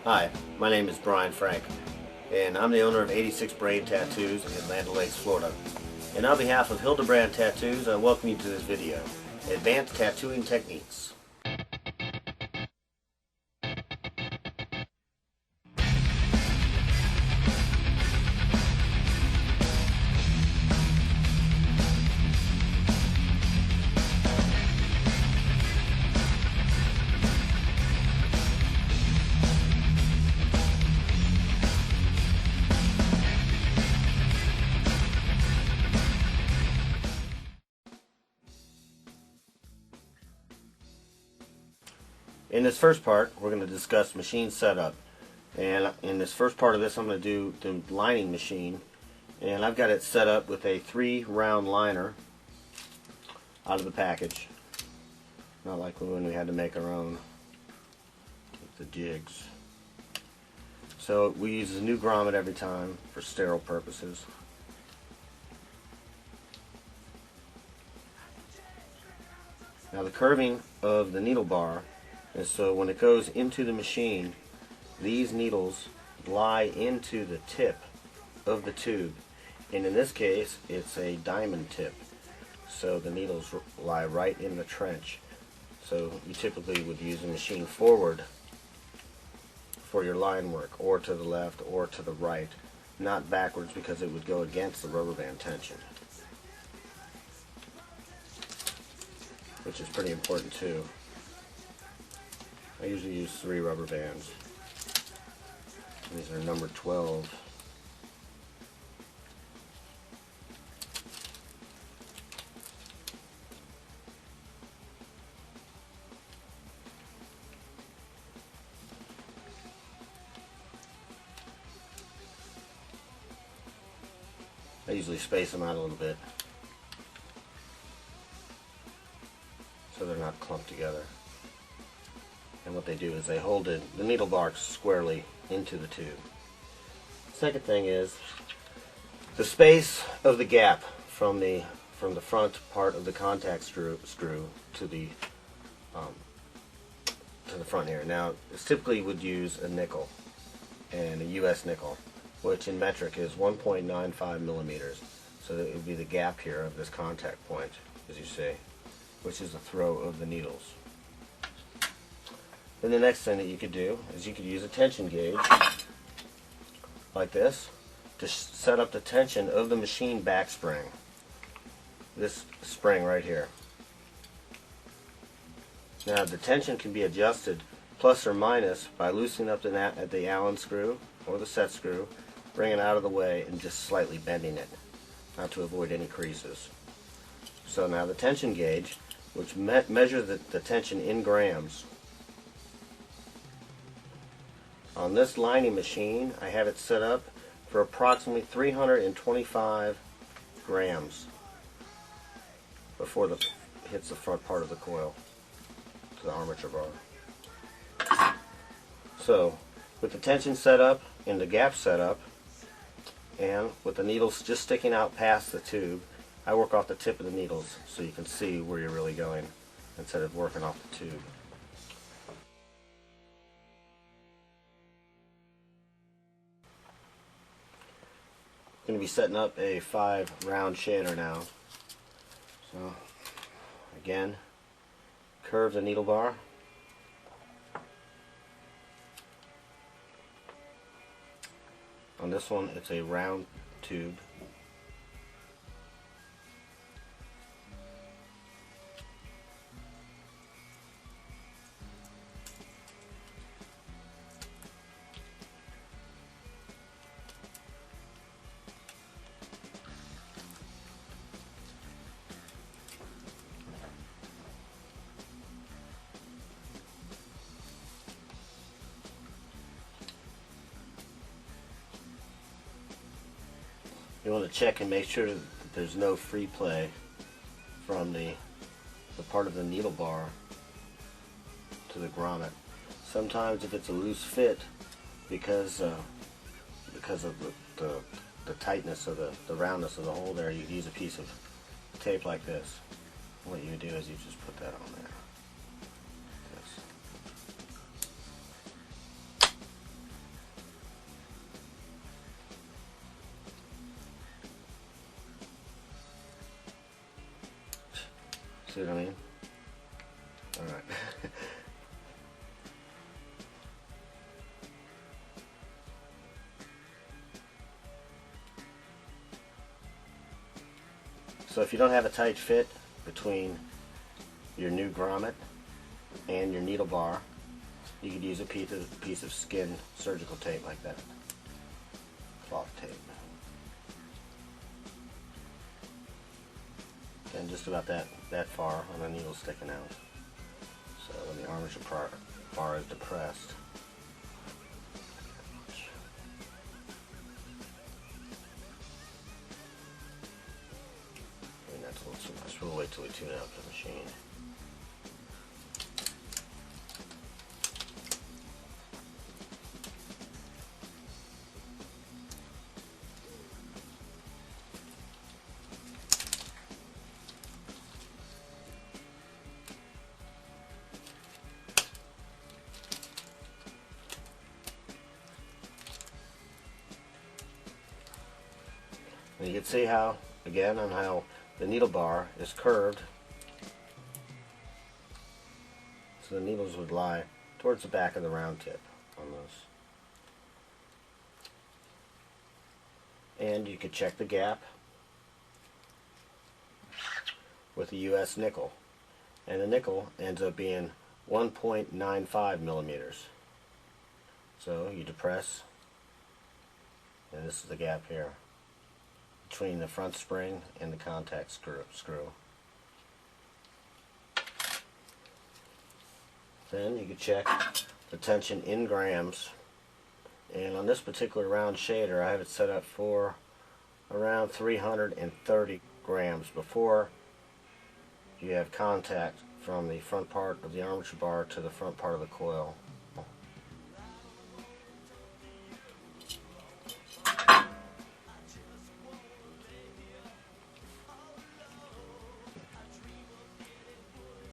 Hi, my name is Brian Franc, and I'm the owner of 86 Braid Tattoos in Land O'Lakes, Florida. And on behalf of Hildbrandt Tattoos, I welcome you to this video, Advanced Tattooing Techniques. In this first part, we're going to discuss machine setup. And in this first part of this, I'm going to do the lining machine. And I've got it set up with a 3-round liner out of the package. Not like when we had to make our own with the jigs. So we use a new grommet every time for sterile purposes. Now the curving of the needle bar is so when it goes into the machine, these needles lie into the tip of the tube. And in this case, it's a diamond tip. So the needles lie right in the trench. So you typically would use a machine forward for your line work, or to the left or to the right, not backwards because it would go against the rubber band tension, which is pretty important too. I usually use 3 rubber bands. These are number 12. I usually space them out a little bit so they're not clumped together. And what they do is they hold the needle bar squarely into the tube. Second thing is the space of the gap from the front part of the contact screw to the front here. Now, it's typically would use a nickel, and a US nickel, which in metric is 1.95 millimeters. So it would be the gap here of this contact point, as you see, which is the throw of the needles. Then the next thing that you could do is you could use a tension gauge like this to set up the tension of the machine back spring. This spring right here. Now the tension can be adjusted plus or minus by loosening up the Allen screw or the set screw, bringing it out of the way and just slightly bending it, not to avoid any creases. So now the tension gauge, which measures the tension in grams. On this lining machine, I have it set up for approximately 325 grams before it hits the front part of the coil to the armature bar. So, with the tension set up and the gap set up, and with the needles just sticking out past the tube, I work off the tip of the needles so you can see where you're really going instead of working off the tube. Going to be setting up a 5-round shader now. So again, curve the needle bar. On this one, it's a round tube. You want to check and make sure that there's no free play from the part of the needle bar to the grommet. Sometimes if it's a loose fit, because of the tightness of the roundness of the hole there, you use a piece of tape like this. What you do is you just put that on there. Like this. See what I mean? Alright. So if you don't have a tight fit between your new grommet and your needle bar, you could use a piece of skin surgical tape like that. Cloth tape. And just about that far on the needle sticking out. So when the armature bar is depressed, I mean, that's a little too much. We'll wait till we tune out the machine. And you can see how, again, on how the needle bar is curved. So the needles would lie towards the back of the round tip on those. And you could check the gap with a US nickel. And the nickel ends up being 1.95 millimeters. So you depress, and this is the gap here between the front spring and the contact screw. Then you can check the tension in grams, and on this particular round shader I have it set up for around 330 grams before you have contact from the front part of the armature bar to the front part of the coil.